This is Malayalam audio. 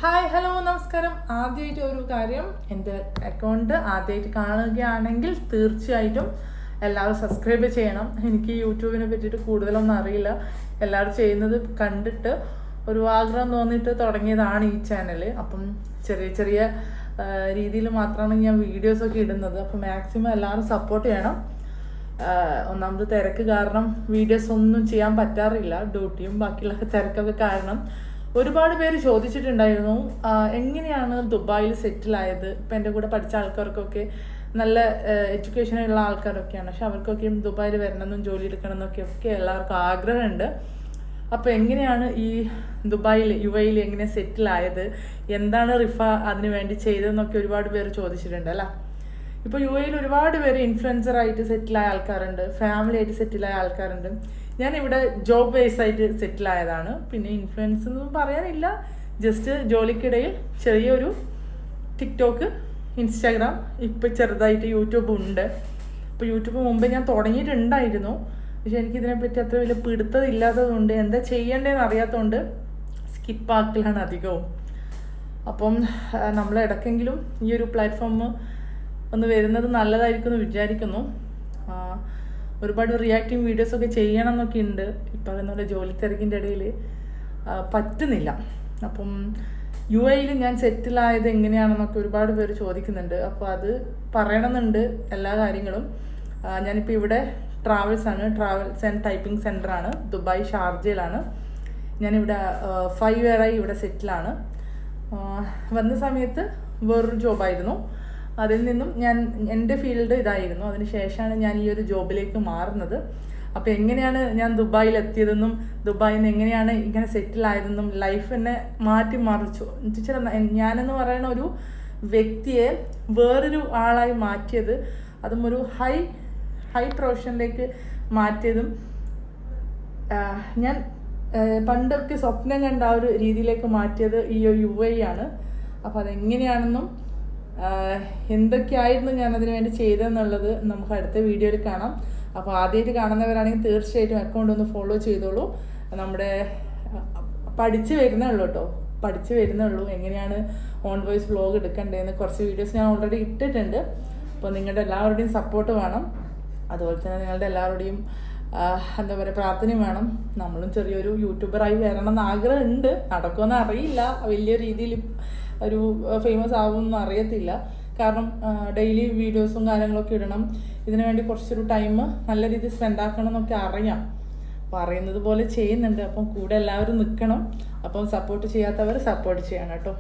ഹായ് ഹലോ നമസ്കാരം. ആദ്യമായിട്ട് ഒരു കാര്യം, എൻ്റെ അക്കൗണ്ട് ആദ്യമായിട്ട് കാണുകയാണെങ്കിൽ തീർച്ചയായിട്ടും എല്ലാവരും സബ്സ്ക്രൈബ് ചെയ്യണം. എനിക്ക് യൂട്യൂബിനെ പറ്റിയിട്ട് കൂടുതലൊന്നും അറിയില്ല. എല്ലാവരും ചെയ്യുന്നത് കണ്ടിട്ട് ഒരു ആഗ്രഹം തോന്നിയിട്ട് തുടങ്ങിയതാണ് ഈ ചാനൽ. അപ്പം ചെറിയ ചെറിയ രീതിയിൽ മാത്രമാണ് ഞാൻ വീഡിയോസൊക്കെ ഇടുന്നത്. അപ്പം മാക്സിമം എല്ലാവരും സപ്പോർട്ട് ചെയ്യണം. ഒന്നാമത് തിരക്ക് കാരണം വീഡിയോസ് ഒന്നും ചെയ്യാൻ പറ്റാറില്ല. ഡ്യൂട്ടിയും ബാക്കിയുള്ള തിരക്കൊക്കെ കാരണം ഒരുപാട് പേര് ചോദിച്ചിട്ടുണ്ടായിരുന്നു എങ്ങനെയാണ് ദുബായിൽ സെറ്റിലായത്. ഇപ്പം എൻ്റെ കൂടെ പഠിച്ച ആൾക്കാർക്കൊക്കെ നല്ല എഡ്യൂക്കേഷനുള്ള ആൾക്കാരൊക്കെയാണ്. പക്ഷെ അവർക്കൊക്കെ ദുബായിൽ വരണമെന്നും ജോലി എടുക്കണം എന്നൊക്കെ എല്ലാവർക്കും ആഗ്രഹമുണ്ട്. അപ്പോൾ എങ്ങനെയാണ് ഈ ദുബായിൽ UAE എങ്ങനെ സെറ്റിലായത്, എന്താണ് റിഫ അതിന് വേണ്ടി ചെയ്തതെന്നൊക്കെ ഒരുപാട് പേര് ചോദിച്ചിട്ടുണ്ട് അല്ലേ. ഇപ്പോൾ UAE ഒരുപാട് പേര് ഇൻഫ്ലുവൻസറായിട്ട് സെറ്റിലായ ആൾക്കാരുണ്ട്, ഫാമിലി ആയിട്ട് സെറ്റിലായ ആൾക്കാരുണ്ട്. ഞാനിവിടെ ജോബ് ബേസ് ആയിട്ട് സെറ്റിലായതാണ്. പിന്നെ ഇൻഫ്ലുവൻസ് ഒന്നും പറയാനില്ല, ജസ്റ്റ് ജോലിക്കിടയിൽ ചെറിയൊരു ടിക്ടോക്ക്, ഇൻസ്റ്റാഗ്രാം, ഇപ്പം ചെറുതായിട്ട് യൂട്യൂബ് ഉണ്ട്. ഇപ്പോൾ യൂട്യൂബ് മുമ്പ് ഞാൻ തുടങ്ങിയിട്ടുണ്ടായിരുന്നു, പക്ഷെ എനിക്കിതിനെപ്പറ്റി അത്ര വലിയ പിടുത്തമില്ലാത്തതുകൊണ്ട് എന്താ ചെയ്യേണ്ടതെന്ന് അറിയാത്തതുകൊണ്ട് സ്കിപ്പാക്കലാണ് അധികവും. അപ്പം നമ്മൾ ഇടയ്ക്കെങ്കിലും ഈ ഒരു പ്ലാറ്റ്ഫോം ഒന്ന് വരുന്നത് നല്ലതായിരിക്കും എന്ന് വിചാരിക്കുന്നു. ഒരുപാട് റിയാക്റ്റീവ് വീഡിയോസൊക്കെ ചെയ്യണം എന്നൊക്കെ ഉണ്ട്. ഇപ്പം പറയുന്ന പോലെ ജോലി തിരക്കിൻ്റെ ഇടയിൽ പറ്റുന്നില്ല. അപ്പം UAE ഞാൻ സെറ്റിലായത് എങ്ങനെയാണെന്നൊക്കെ ഒരുപാട് പേര് ചോദിക്കുന്നുണ്ട്. അപ്പോൾ അത് പറയണമെന്നുണ്ട് എല്ലാ കാര്യങ്ങളും. ഞാനിപ്പോൾ ഇവിടെ ട്രാവൽസ് ആൻഡ് ടൈപ്പിംഗ് സെൻ്ററാണ്, ദുബായ് ഷാർജയിലാണ്. ഞാനിവിടെ 5 ഇയറായി ഇവിടെ സെറ്റിലാണ്. വന്ന സമയത്ത് വേറൊരു ജോബായിരുന്നു, അതിൽ നിന്നും എൻ്റെ ഫീൽഡ് ഇതായിരുന്നു. അതിന് ശേഷമാണ് ഞാൻ ഈ ഒരു ജോബിലേക്ക് മാറുന്നത്. അപ്പോൾ എങ്ങനെയാണ് ഞാൻ ദുബായിൽ എത്തിയതെന്നും ദുബായിൽ നിന്ന് എങ്ങനെയാണ് ഇങ്ങനെ സെറ്റിലായതെന്നും ലൈഫ് എന്നെ മാറ്റിമറിച്ചു. ഞാനെന്ന് പറയുന്ന ഒരു വ്യക്തിയെ വേറൊരു ആളായി മാറ്റിയത്, അതും ഒരു ഹൈ പ്രൊഫഷനിലേക്ക് മാറ്റിയതും ഞാൻ പണ്ടൊക്കെ സ്വപ്നം കണ്ട ആ ഒരു രീതിയിലേക്ക് മാറ്റിയത് ഈ UAE ആണ്. അപ്പോൾ അതെങ്ങനെയാണെന്നും എന്തൊക്കെയായിരുന്നു ഞാൻ അതിനു വേണ്ടി ചെയ്തതെന്നുള്ളത് നമുക്ക് അടുത്ത വീഡിയോയിൽ കാണാം. അപ്പോൾ ആദ്യമായിട്ട് കാണുന്നവരാണെങ്കിൽ തീർച്ചയായിട്ടും അക്കൗണ്ട് ഒന്ന് ഫോളോ ചെയ്തോളൂ. നമ്മുടെ പഠിച്ചു വരുന്നേ ഉള്ളൂ എങ്ങനെയാണ് ഓൺ വോയിസ് വ്ലോഗ് എടുക്കേണ്ടതെന്ന് കുറച്ച് വീഡിയോസ് ഞാൻ ഓൾറെഡി ഇട്ടിട്ടുണ്ട്. അപ്പോൾ നിങ്ങളുടെ എല്ലാവരുടെയും സപ്പോർട്ട് വേണം. അതുപോലെ തന്നെ നിങ്ങളുടെ എല്ലാവരുടെയും എന്താ പറയുക, പ്രാർത്ഥനയും വേണം. നമ്മളും ചെറിയൊരു യൂട്യൂബറായി വരണം എന്ന് ആഗ്രഹമുണ്ട്. നടക്കുമെന്ന് അറിയില്ല, വലിയ രീതിയിൽ ഒരു ഫേമസ് ആവുമെന്ന് അറിയത്തില്ല. കാരണം ഡെയിലി വീഡിയോസും കാര്യങ്ങളൊക്കെ ഇടണം. ഇതിനു വേണ്ടി കുറച്ചൊരു ടൈം നല്ല രീതിയിൽ സ്പെൻഡ് ആക്കണം എന്നൊക്കെ അറിയാം. അപ്പോൾ അറിയുന്നത് പോലെ ചെയ്യുന്നുണ്ട്. അപ്പം കൂടെ എല്ലാവരും നിൽക്കണം. അപ്പം സപ്പോർട്ട് ചെയ്യാത്തവർ സപ്പോർട്ട് ചെയ്യണം കേട്ടോ.